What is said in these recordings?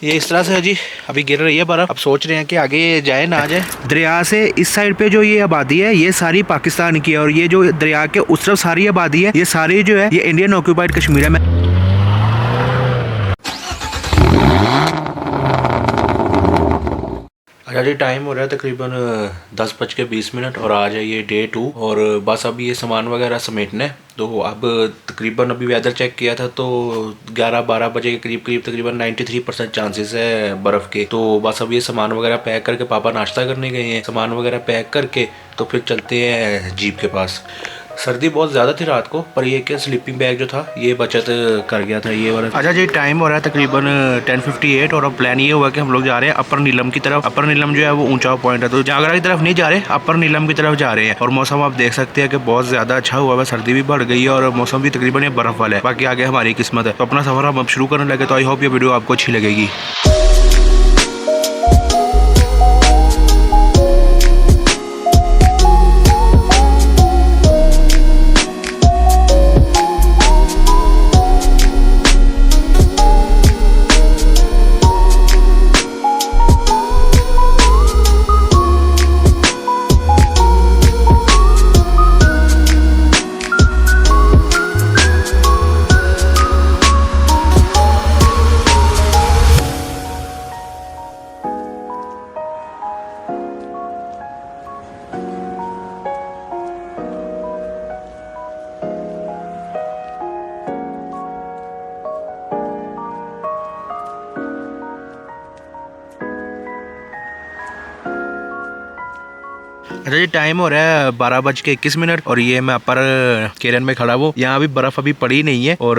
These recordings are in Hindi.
ये इस तरह से है जी, अभी गिर रही है बर्फ। अब सोच रहे हैं कि आगे जाए ना जाए। दरिया से इस साइड पे जो ये आबादी है ये सारी पाकिस्तान की है, और ये जो दरिया के उस तरफ सारी आबादी है ये सारी जो है ये इंडियन ऑक्यूपाइड कश्मीर है। अच्छा जी, टाइम हो रहा है तकरीबन 10:20 और आज है ये डे 2 और बस अभी ये सामान वगैरह समेटना है। तो अब तकरीबन अभी वेदर चेक किया था तो 11-12 बजे के करीब तकरीबन 93% चांसेस है बर्फ़ के। तो बस अब ये सामान वगैरह पैक करके पापा नाश्ता करने गए हैं, सामान वगैरह पैक करके तो फिर चलते हैं जीप के पास। सर्दी बहुत ज़्यादा थी रात को, पर ये कि स्लीपिंग बैग जो था ये बचत कर गया था ये वाला। अच्छा जी, टाइम हो रहा है तकरीबन 10:58 और अब प्लान ये हुआ कि हम लोग जा रहे हैं अपर नीलम की तरफ। अपर नीलम जो है वो ऊंचा पॉइंट है, तो जागरा की तरफ नहीं जा रहे, अपर नीलम की तरफ जा रहे हैं। और मौसम आप देख सकते हैं कि बहुत ज़्यादा अच्छा हुआ है, सर्दी भी बढ़ गई है और मौसम भी तकरीबन बर्फ़ वाला है। बाकी आगे हमारी किस्मत है। तो अपना सफ़र हम अब शुरू करने लगे, तो आई होप ये वीडियो आपको अच्छी लगेगी। अच्छा जी, टाइम हो रहा है 12:21 और ये मैं अपर केरन में खड़ा हूँ। यहाँ भी बर्फ़ अभी पड़ी नहीं है, और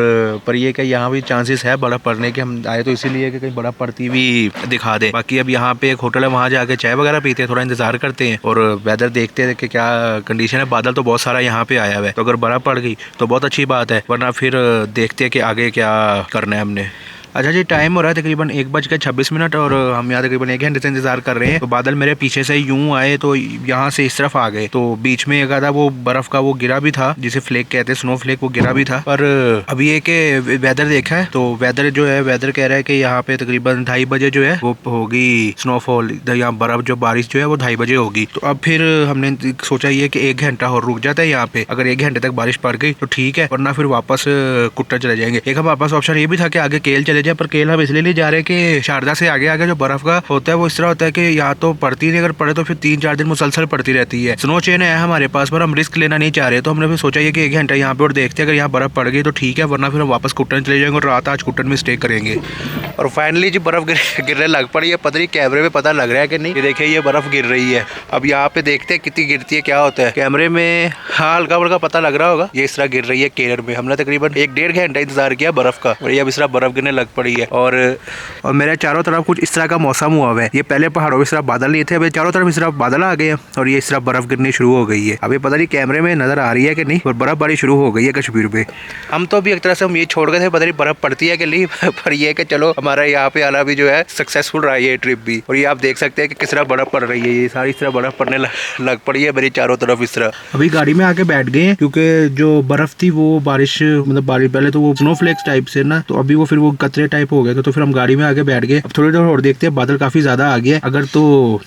पर ये कि यहाँ भी चांसेस है बर्फ़ पड़ने के। हम आए तो इसीलिए कि कहीं बर्फ़ पड़ती हुई दिखा दे। बाकी अब यहाँ पे एक होटल है, वहाँ जाके चाय वगैरह पीते हैं, थोड़ा इंतजार करते हैं और वेदर देखते हैं कि क्या कंडीशन है। बादल तो बहुत सारा यहाँ पे आया हुआ है, तो अगर बर्फ़ पड़ गई तो बहुत अच्छी बात है, वरना फिर देखते हैं कि आगे क्या करना है हमने। अच्छा जी, टाइम हो रहा है तकरीबन 1:26 और हम यहाँ तकरीबन 1 घंटे से इंतजार कर रहे हैं। तो बादल मेरे पीछे से यूं आए तो यहाँ से इस तरफ आ गए, तो बीच में एक आधा वो बर्फ का वो गिरा भी था जिसे फ्लेक कहते हैं, स्नो फ्लेक, वो गिरा भी था। पर अभी ये कि वेदर देखा है तो वेदर जो है, वेदर कह रहा है कि यहाँ पे तकरीबन 2:30 बजे जो है वो होगी स्नोफॉल, यहाँ बर्फ जो बारिश जो है वो 2:30 बजे होगी। तो अब फिर हमने सोचा ये कि 1 घंटा और रुक जाता है यहाँ पे। अगर 1 घंटे तक बारिश पड़ गई तो ठीक है, वरना फिर वापस कुट्टा चले जाएंगे। एक हमारे पास ऑप्शन ये भी था कि आगे केल चले जाए, पर केल हम इसलिए नहीं जा रहे कि शारदा से आगे आगे जो बर्फ का होता है वो इस तरह होता है कि यहाँ तो पड़ती नहीं, अगर पड़े तो फिर 3-4 दिन मुसलसल पड़ती रहती है। स्नो चेन है हमारे पास, पर हम रिस्क लेना नहीं चाह रहे, तो हमने फिर सोचा ये कि 1 घंटा यहाँ पे और देखते हैं, अगर यहाँ बर्फ पड़ गई तो ठीक है, वरना फिर हम वापस कुट्टन चले जाएंगे और रात आज कुट्टन में स्टे करेंगे। और फाइनली जी बर्फ गिरने लग पड़ी है, पता नहीं कैमरे में पता लग रहा है कि नहीं। ये देखिए ये बर्फ गिर रही है। अब यहाँ पे देखते हैं कितनी गिरती है, क्या होता है। कैमरे में हाँ हल्का फुल्का पता लग रहा होगा। ये इस तरह गिर रही है केरल में। हमने तकरीबन 1-1.5 घंटा इंतजार किया बर्फ का, और ये अब इस तरह बर्फ गिरने लग पड़ी है। और मेरे चारों तरफ कुछ इस तरह का मौसम हुआ है। ये पहले पहाड़ों में इस तरह बादल नहीं थे, अब चारों तरफ इस तरह बादल आ गए हैं और ये इस तरह बर्फ गिरनी शुरू हो गई है। अभी पता नहीं कैमरे में नजर आ रही है कि नहीं, और बर्फबारी शुरू हो गई है कश्मीर पे। हम तो अभी एक तरह से हम ये छोड़ गए थे, पता नहीं बर्फ पड़ती है कि नहीं, पर ये कि चलो हमारा यहाँ पे आना भी जो है सक्सेसफुल रहा है ये ट्रिप भी। और ये आप देख सकते हैं कि किस तरह बर्फ पड़ रही है, ये सारी इस तरह बर्फ पड़ने लग पड़ी है मेरी चारों तरफ इस तरह। अभी गाड़ी में आके बैठ गए हैं क्योंकि जो बर्फ थी वो बारिश मतलब बारिश पहले तो वो स्नोफ्लेक्स टाइप से ना, तो अभी वो फिर वो कतरे टाइप हो गए, तो फिर हम गाड़ी में आके बैठ गए। अब थोड़ी देर और देखते हैं, बादल काफी ज्यादा आ गया, अगर तो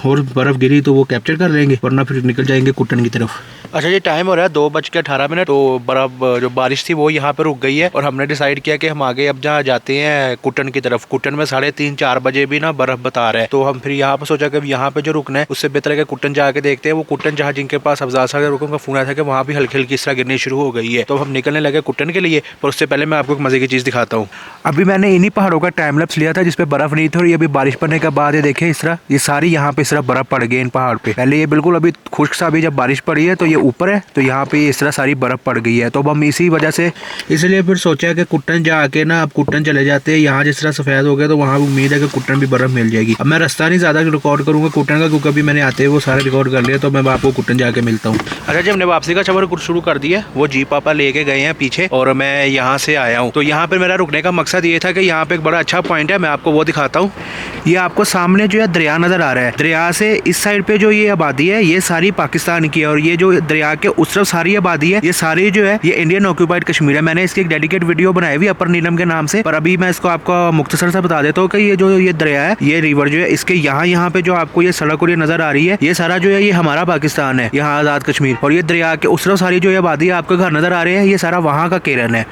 और बर्फ गिरी तो वो कैप्चर कर लेंगे, वरना फिर निकल जाएंगे कुट्टन की तरफ। अच्छा जी, टाइम हो रहा है 2:18 तो बर्फ जो बारिश थी वो यहाँ पे रुक गई है, और हमने डिसाइड किया कि हम आगे अब जहाँ जाते हैं कुट्टन की तरफ। कुट्टन में 3:30-4 बजे भी ना बर्फ बता रहा है, तो हम फिर यहाँ पे सोचा कि यहाँ पे जो रुकना है उससे बेहतर है कि कुट्टन जाके देखते हैं। वो कुट्टन जहाँ जिनके पास अफजाल साहब रुकने का फोन आया था कि वहाँ भी हल्की हल्की इस तरह गिरनी शुरू हो गई है, तो हम निकलने लगे कुट्टन के लिए। पर उससे पहले मैं आपको एक मजे की चीज दिखाता हूँ। अभी मैंने इन्हीं पहाड़ों का टाइम लैप्स लिया था जिसपे बर्फ नहीं थी, और ये अभी बारिश पड़ने के बाद ये देखिए इस तरह ये सारी यहाँ पे इस तरह बर्फ पड़ गई इन पहाड़ पे। पहले ये बिल्कुल अभी खुश्क सा, अभी जब बारिश पड़ी है तो ये ऊपर है, तो यहाँ पे इस तरह सारी बर्फ पड़ गई है। तो अब हम इसी वजह से इसलिए फिर सोचा कि कुट्टन जाके ना अब कुट्टन चले जाते हैं। यहाँ जिस तरह सफेद हो गया तो वहाँ उम्मीद है कि कुट्टन भी बर्फ मिल जाएगी। अब मैं रास्ता नहीं ज्यादा रिकॉर्ड करूंगा कुट्टन का, क्योंकि अभी मैंने आते हुए वो सारे रिकॉर्ड कर लिया, तो मैं आपको कुट्टन जाके मिलता हूँ। अच्छा जी, हमने वापसी का सफर शुरू कर दिया। वो जीप पापा लेके गए हैं पीछे और मैं यहाँ से आया हूँ। तो यहाँ पर मेरा रुकने का मकसद ये था कि यहाँ पे एक बड़ा अच्छा पॉइंट है, मैं आपको वो दिखाता हूँ। ये आपको सामने जो है दरिया नजर आ रहा है। दरिया से इस साइड पे जो ये आबादी है ये सारी पाकिस्तान की है, और ये जो दरिया के उस तरफ सारी आबादी है, ये सारी जो है ये इंडियन ऑक्यूपाइड कश्मीर है। मैंने इसकी एक डेडिकेट वीडियो बनाई हुई अपर नीलम के नाम से, पर अभी मैं इसको आपको मुख्तसर से बता देता हूँ कि ये दरिया है, ये रिवर जो है, इसके यहाँ पे जो आपको ये सड़क और ये नजर आ रही है, ये सारा जो है ये हमारा पाकिस्तान है, यहाँ आजाद कश्मीर। और ये दरिया के उस तरफ सारी जो है आबादी आपको घर नजर आ रहे हैं, ये सारा वहाँ का केरन है।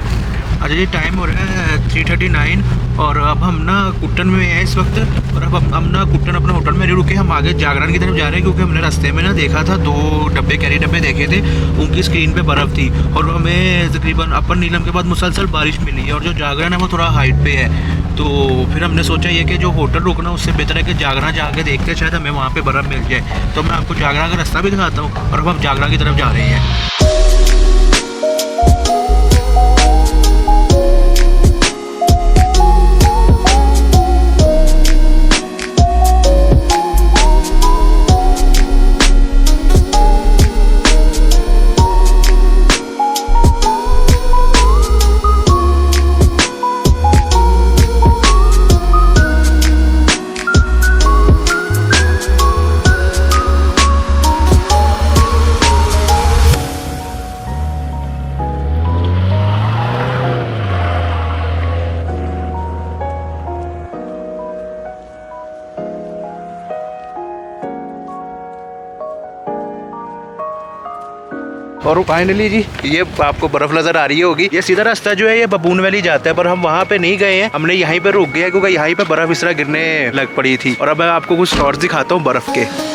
अच्छा जी, टाइम हो रहा है 3:39 और अब हम ना कुट्टन में हैं इस वक्त। और अब हम ना कुट्टन अपने होटल में नहीं रुके, हम आगे जागरण की तरफ जा रहे हैं, क्योंकि हमने रास्ते में ना देखा था 2 डब्बे कैरी डब्बे देखे थे, उनकी स्क्रीन पे बर्फ़ थी और हमें तकरीबन अपर नीलम के बाद मुसलसल बारिश मिली है और जो जागरण है वो थोड़ा हाइट पे है। तो फिर हमने सोचा ये कि जो होटल रुकना उससे बेहतर है कि जागरण जाके देखते हैं, शायद हमें वहाँ पर बर्फ़ मिल जाए। तो मैं आपको जागरण का रास्ता भी दिखाता हूँ और अब हम जागरण की तरफ जा रहे हैं। और फाइनली जी ये आपको बर्फ नजर आ रही होगी, ये सीधा रास्ता जो है ये बबून वैली जाता है, पर हम वहाँ पे नहीं गए हैं, हमने यहीं पे रुक गया क्योंकि यहीं पे बर्फ इस तरह गिरने लग पड़ी थी। और अब मैं आपको कुछ शॉट्स दिखाता हूँ बर्फ के।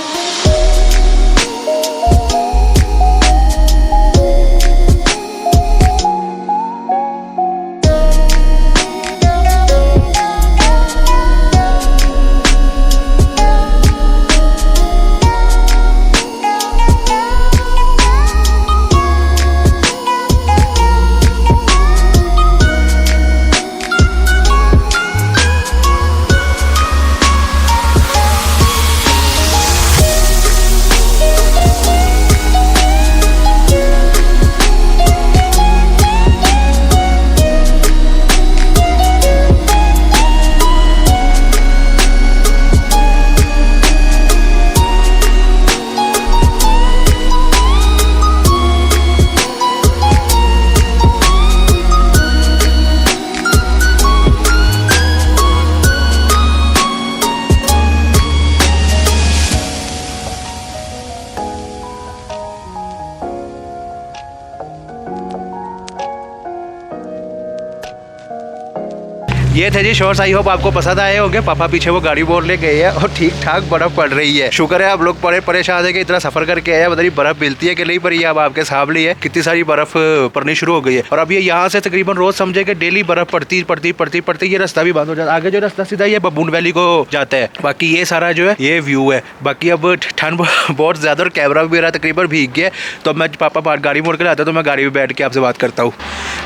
ये थे जी शॉर्ट्स, आई होप आपको पसंद आए होंगे। पापा पीछे वो गाड़ी बोल ले गए हैं और ठीक ठाक बर्फ पड़ रही है। शुक्र है आप लोग बड़े परेशान है कि इतना सफर करके आए, बता बर्फ मिलती है कि नहीं पड़ी है। अब आपके सामने है कितनी सारी बर्फ पड़नी शुरू हो गई है और अब ये यहाँ से तकरीबन रोज समझे कि डेली बर्फ पड़ती ये रास्ता भी बंद हो जाता है। आगे जो रास्ता सीधा ये बबून वैली को जाता है, बाकी ये सारा जो है ये व्यू है। बाकी अब ठंड बहुत ज्यादा और कैमरा भी मेरा तकरीबन भीग गया, तो मैं पापा गाड़ी मोड़ के लाता तो मैं गाड़ी में बैठ के आपसे बात करता हूँ।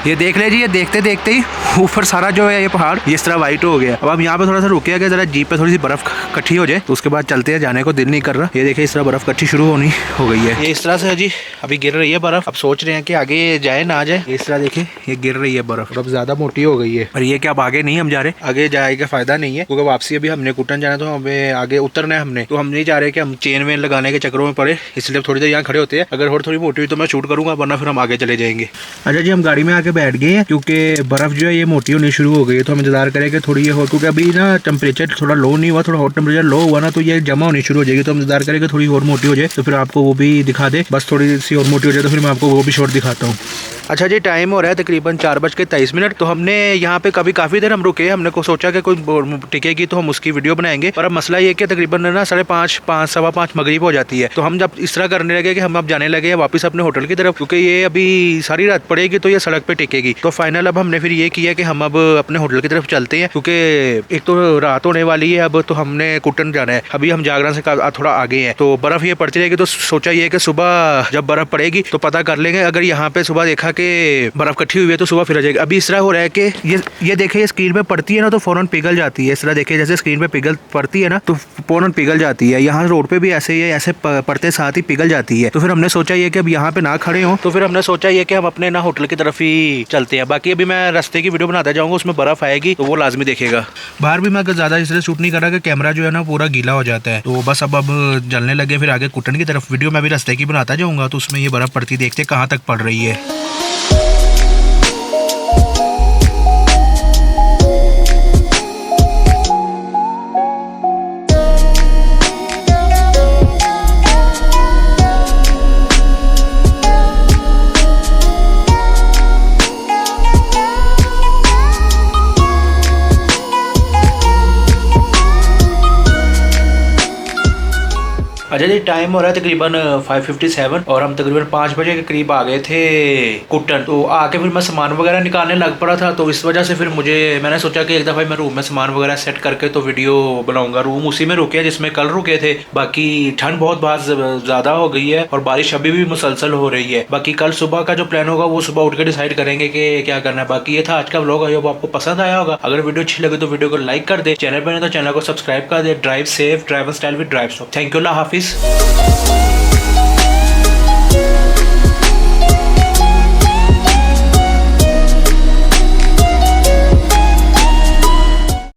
ये देख ले जी, ये देखते देखते ही ऊपर सारा जो है ये पहाड़ इस तरह वाइट हो गया। अब हम यहाँ पे थोड़ा सा रुके कि जरा जीप पे थोड़ी सी बर्फ इकट्ठी हो जाए, तो उसके बाद चलते हैं। जाने को दिल नहीं कर रहा। ये देखिए इस तरह बर्फ इकट्ठी शुरू होनी हो गई है। ये इस तरह से है जी, अभी गिर रही है बर्फ। अब सोच रहे हैं कि आगे जाए ना जाए। इस तरह देखिए ये गिर रही है बर्फ, अब ज्यादा मोटी हो गई है। और ये कि अब आगे नहीं हम जा रहे, आगे जाए का फायदा नहीं है क्योंकि वापसी अभी हमने कुटन जाना, तो हमें आगे उतरना है हमने, तो हम नहीं जा रहे कि हम चेन वेन लगाने के चक्रों में पड़े, इसलिए थोड़ी देर यहाँ खड़े होते हैं। अगर और थोड़ी मोटी हुई तो मैं शूट करूंगा, वरना फिर हम आगे चले जाएंगे। अच्छा जी, हम गाड़ी में आके बैठ गए हैं क्योंकि बर्फ जो है ये मोटी होनी शुरू हो गई है, तो हम इंतजार करें कि थोड़ी ये हो, क्योंकि अभी ना टेम्परेचर थोड़ा लो नहीं हुआ, थोड़ा हॉट टेम्परेचर लो हुआ ना तो ये जमा होनी शुरू हो जाएगी। तो हम इंतजार करें कि थोड़ी और मोटी हो जाए, तो फिर आपको वो भी दिखा दे। बस थोड़ी सी और मोटी हो जाए तो फिर मैं आपको वो भी शॉट दिखाता हूँ। अच्छा जी, टाइम हो रहा है तकरीबन 4:23। तो हमने यहाँ पे काफ़ी देर हम रुके। हमने को सोचा कि कोई टिकेगी तो हम उसकी वीडियो बनाएंगे, पर अब मसला ये कि तकरीबन ना 5:30 सवा 5 मगरिब हो जाती है। तो हम जब इस तरह करने लगे कि हम अब जाने लगे वापस अपने होटल की तरफ, क्योंकि ये अभी सारी रात पड़ेगी तो ये सड़क पे टिकेगी। तो फाइनल अब हमने फिर ये किया कि हम अब अपने होटल की तरफ चलते हैं, क्योंकि एक तो रात होने वाली है। अब तो हमने कुटन जाना है, अभी हम जागरण से थोड़ा आगे हैं, तो बर्फ ये पड़ती रहेगी। तो सोचा ये कि सुबह जब बर्फ पड़ेगी तो पता कर लेंगे। अगर यहाँ पे सुबह देखा कि बर्फ इकट्ठी हुई है तो सुबह फिर आ जाएगी। अभी इस तरह हो रहा है कि ये देखे ये स्क्रीन पे पड़ती है ना तो फौरन पिघल जाती है। इस तरह देखे जैसे स्क्रीन पे पड़ती है ना तो फौरन पिघल जाती है। यहाँ रोड पे भी ऐसे ही है, ऐसे पड़ते साथ ही पिघल जाती है। तो फिर हमने सोचा ये कि अब यहाँ पे ना खड़े हो, तो फिर हमने सोचा ये कि हम अपने ना होटल की तरफ ही चलते हैं। बाकी अभी मैं रास्ते की वीडियो बनाता जाऊँगा, उसमें बर्फ आएगी आएगी तो वो लाजमी देखेगा। बाहर भी मैं अगर ज़्यादा इसलिए शूट नहीं कर रहा कि कैमरा जो है ना पूरा गीला हो जाता है, तो बस अब जलने लगे। फिर आगे कुटन की तरफ वीडियो मैं भी रास्ते की बनाता जाऊँगा, तो उसमें ये बर्फ़ पड़ती देखते कहाँ तक पड़ रही है। अच्छा जी, टाइम हो रहा है तकरीबन 5:57 और हम तकरीबन 5 बजे के करीब आ गए थे कुटन। तो आके फिर मैं सामान वगैरह निकालने लग पड़ा था, तो इस वजह से फिर मैंने सोचा कि एक दफ़ा मैं रूम में सामान वगैरह सेट करके तो वीडियो बनाऊंगा। रूम उसी में रुके जिसमें कल रुके थे। बाकी ठंड बहुत ज़्यादा हो गई है और बारिश अभी भी मुसलसल हो रही है। बाकी कल सुबह का जो प्लान होगा वो सुबह उठ के डिसाइड करेंगे कि क्या करना है। बाकी ये था आज का व्लॉग। आई होप आपको पसंद आया होगा। अगर वीडियो अच्छी लगे तो वीडियो को लाइक कर दे, चैनल पर नहीं तो चैनल को सब्सक्राइब कर दे। Drive safe, drive style with drive stop. Thank you, अल्लाह हाफिज़।